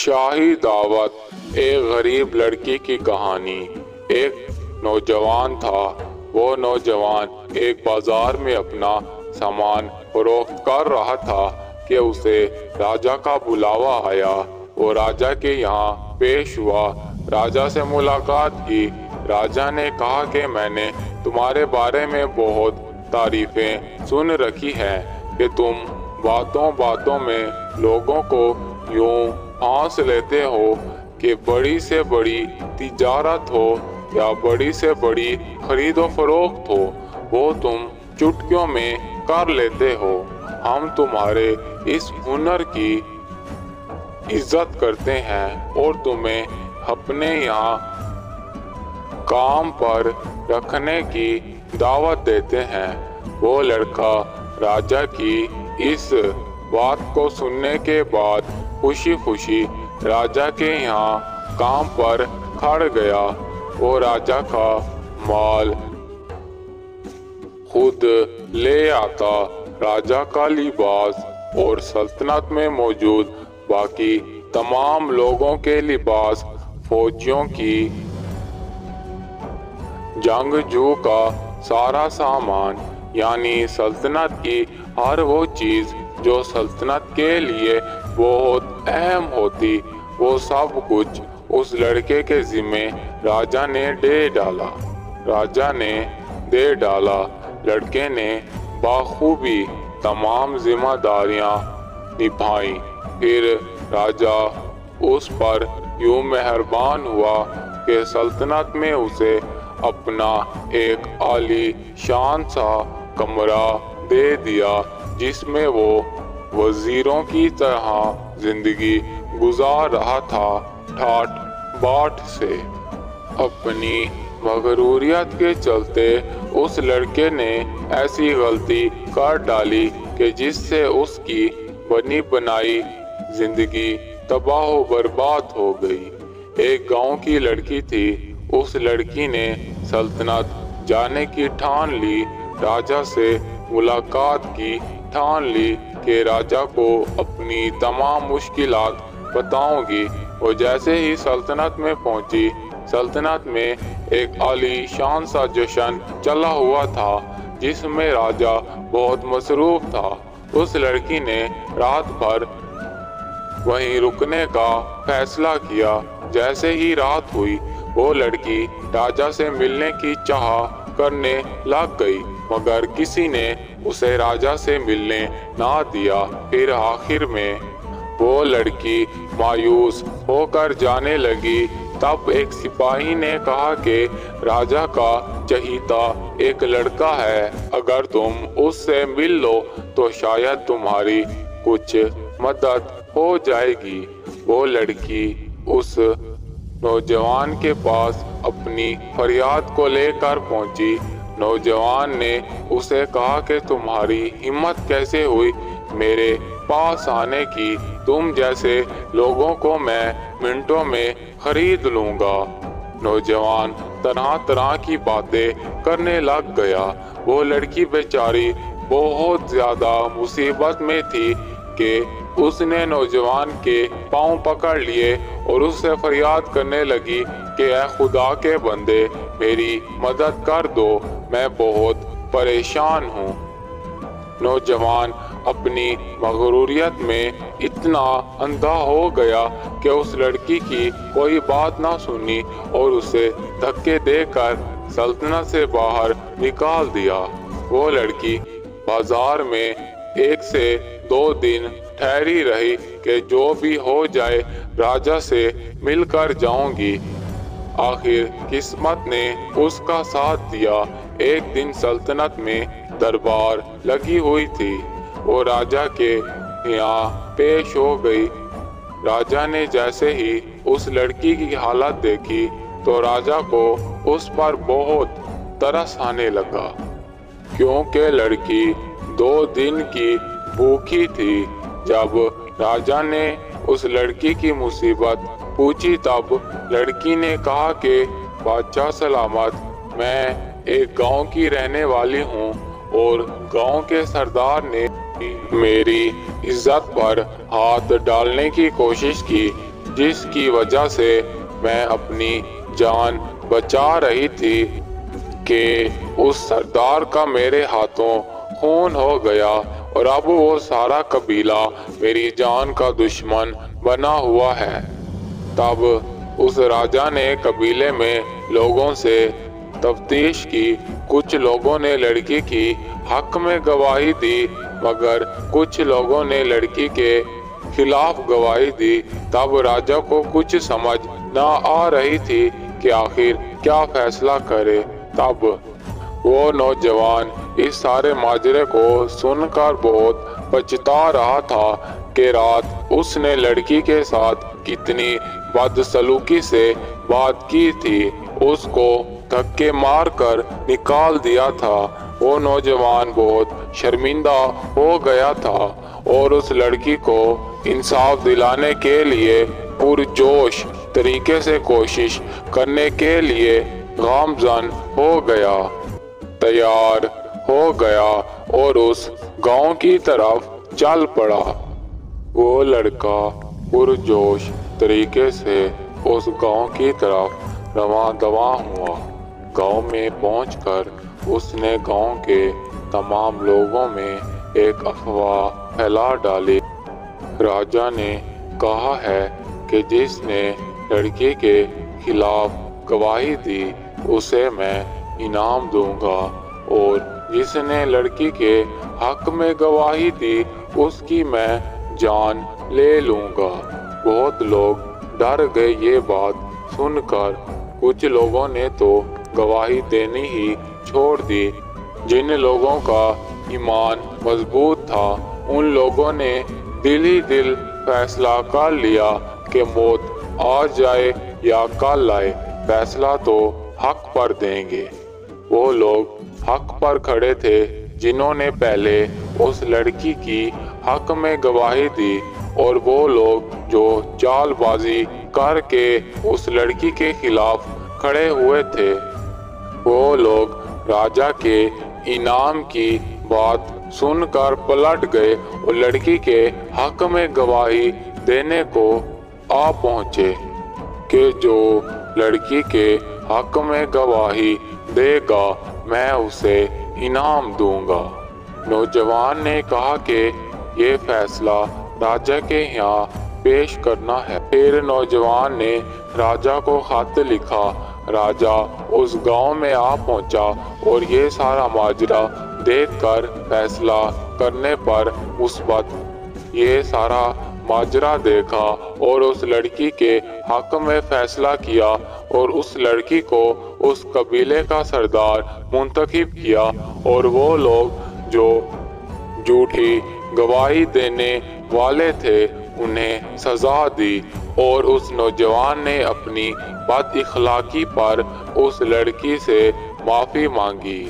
شاہی دعوت۔ ایک غریب لڑکی کی کہانی۔ ایک نوجوان تھا۔ وہ نوجوان ایک بازار میں اپنا سامان فروخت کر رہا تھا کہ اسے راجا کا بلاوا آیا۔ وہ راجا کے یہاں پیش ہوا، راجا سے ملاقات کی۔ راجا نے کہا کہ میں نے تمہارے بارے میں بہت تعریفیں سن رکھی ہیں کہ تم باتوں باتوں میں لوگوں کو یوں ہانس لیتے ہو کہ بڑی سے بڑی تجارت ہو یا بڑی سے بڑی خرید و فروخت ہو وہ تم چٹکیوں میں کر لیتے ہو۔ ہم تمہارے اس ہنر کی عزت کرتے ہیں اور تمہیں اپنے یہاں کام پر رکھنے کی دعوت دیتے ہیں۔ وہ لڑکا راجا کی اس بات کو سننے کے بعد خوشی خوشی راجا کے یہاں کام پر کھڑ گیا۔ وہ راجا کا مال خود لے آتا، راجا کا لباس اور سلطنت میں موجود باقی تمام لوگوں کے لباس، فوجیوں کی جنگجو کا سارا سامان، یعنی سلطنت کی ہر وہ چیز جو سلطنت کے لیے بہت اہم ہوتی، وہ سب کچھ اس لڑکے کے ذمے راجا نے دے ڈالا۔ لڑکے نے بخوبی تمام ذمہ داریاں نبھائیں۔ پھر راجا اس پر یوں مہربان ہوا کہ سلطنت میں اسے اپنا ایک عالی شان سا کمرہ دے دیا جس میں وہ وزیروں کی طرح زندگی گزار رہا تھا، ٹھاٹ باٹ سے۔ اپنی مغروریت کے چلتے اس لڑکے نے ایسی غلطی کر ڈالی کہ جس سے اس کی بنی بنائی زندگی تباہ و برباد ہو گئی۔ ایک گاؤں کی لڑکی تھی۔ اس لڑکی نے سلطنت جانے کی ٹھان لی، راجا سے ملاقات کی ٹھان لی کہ راجا کو اپنی تمام مشکلات بتاؤں گی۔ وہ جیسے ہی سلطنت میں پہنچی، سلطنت میں ایک عالی شان سا جشن چلا ہوا تھا جس میں راجا بہت مصروف تھا۔ اس لڑکی نے رات بھر وہیں رکنے کا فیصلہ کیا۔ جیسے ہی رات ہوئی وہ لڑکی راجا سے ملنے کی چاہ کرنے لگ گئی، مگر کسی نے اسے راجا سے ملنے نہ دیا۔ پھر آخر میں وہ لڑکی مایوس ہو کر جانے لگی۔ تب ایک سپاہی نے کہا کہ راجا کا چہیتا ایک لڑکا ہے، اگر تم اس سے مل لو تو شاید تمہاری کچھ مدد ہو جائے گی۔ وہ لڑکی اس نوجوان کے پاس اپنی فریاد کو لے کر پہنچی۔ نوجوان نے اسے کہا کہ تمہاری ہمت کیسے ہوئی میرے پاس آنے کی؟ تم جیسے لوگوں کو میں منٹوں میں خرید لوں گا۔ نوجوان طرح طرح کی باتیں کرنے لگ گیا۔ وہ لڑکی بیچاری بہت زیادہ مصیبت میں تھی کہ اس نے نوجوان کے پاؤں پکڑ لیے اور اس سے فریاد کرنے لگی کہ اے خدا کے بندے، میری مدد کر دو، میں بہت پریشان ہوں۔ نوجوان اپنی مغروریت میں اتنا اندھا ہو گیا کہ اس لڑکی کی کوئی بات نہ سنی اور اسے دھکے دے کر سلطنت سے باہر نکال دیا۔ وہ لڑکی بازار میں 1 سے 2 دن ٹھہری رہی کہ جو بھی ہو جائے راجا سے مل کر جاؤں گی۔ آخر قسمت نے اس کا ساتھ دیا۔ ایک دن سلطنت میں دربار لگی ہوئی تھی۔ وہ راجا کے یہاں پیش ہو گئی۔ راجا نے جیسے ہی اس لڑکی کی حالت دیکھی تو راجا کو اس پر بہت ترس آنے لگا، کیونکہ لڑکی 2 دن کی بھوکی تھی۔ جب راجا نے اس لڑکی کی مصیبت پوچھی تب لڑکی نے کہا کہ بادشاہ سلامت، میں ایک گاؤں کی رہنے والی ہوں اور گاؤں کے سردار نے میری عزت پر ہاتھ ڈالنے کی کوشش کی۔ جس کی وجہ سے میں اپنی جان بچا رہی تھی کہ اس سردار کا میرے ہاتھوں خون ہو گیا اور اب وہ سارا قبیلہ میری جان کا دشمن بنا ہوا ہے۔ تب اس راجا نے قبیلے میں لوگوں سے تفتیش کی۔ کچھ لوگوں نے لڑکی کی حق میں گواہی دی مگر کچھ لوگوں نے لڑکی کے خلاف گواہی دی۔ تب راجا کو کچھ سمجھ نہ آ رہی تھی کہ آخر کیا فیصلہ کرے۔ تب وہ نوجوان اس سارے ماجرے کو سن کر بہت پچھتا رہا تھا کہ رات اس نے لڑکی کے ساتھ کتنی بدسلوکی سے بات کی تھی، اس کو دھکے مار کر نکال دیا تھا۔ وہ نوجوان بہت شرمندہ ہو گیا تھا اور اس لڑکی کو انصاف دلانے کے لیے پرجوش طریقے سے کوشش کرنے کے لیے گامزن ہو گیا، تیار ہو گیا اور اس گاؤں کی طرف چل پڑا۔ وہ لڑکا پرجوش طریقے سے اس گاؤں کی طرف رواں دواں ہوا۔ گاؤں میں پہنچ کر اس نے گاؤں کے تمام لوگوں میں ایک افواہ پھیلا ڈالی۔ راجا نے کہا ہے کہ جس نے لڑکی کے خلاف گواہی دی اسے میں انعام دوں گا اور جس نے لڑکی کے حق میں گواہی دی اس کی میں جان لے لوں گا۔ بہت لوگ ڈر گئے یہ بات سن کر۔ کچھ لوگوں نے تو گواہی دینی ہی چھوڑ دی۔ جن لوگوں کا ایمان مضبوط تھا ان لوگوں نے دل ہی دل فیصلہ کر لیا کہ موت آج جائے یا کل آئے، فیصلہ تو حق پر دیں گے۔ وہ لوگ حق پر کھڑے تھے جنہوں نے پہلے اس لڑکی کی حق میں گواہی دی اور وہ لوگ جو چال بازی کر کے اس لڑکی کے خلاف کھڑے ہوئے تھے۔ وہ لوگ راجا کے انعام کی بات سن کر پلٹ گئے اور لڑکی کے حق میں گواہی دینے کو آ پہنچے کہ جو لڑکی کے حق میں گواہی دے گا میں اسے انعام دوں گا۔ نوجوان نے کہا کہ یہ فیصلہ راجا کے یہاں پیش کرنا ہے۔ پھر نوجوان نے راجا کو خط لکھا۔ راجا اس گاؤں میں آ پہنچا اور یہ سارا ماجرا دیکھ کر فیصلہ کرنے پر مثبت یہ سارا ماجرا دیکھا اور اس لڑکی کے حق میں فیصلہ کیا اور اس لڑکی کو اس قبیلے کا سردار منتخب کیا اور وہ لوگ جو جھوٹی گواہی دینے والے تھے انہیں سزا دی اور اس نوجوان نے اپنی بد اخلاقی پر اس لڑکی سے معافی مانگی۔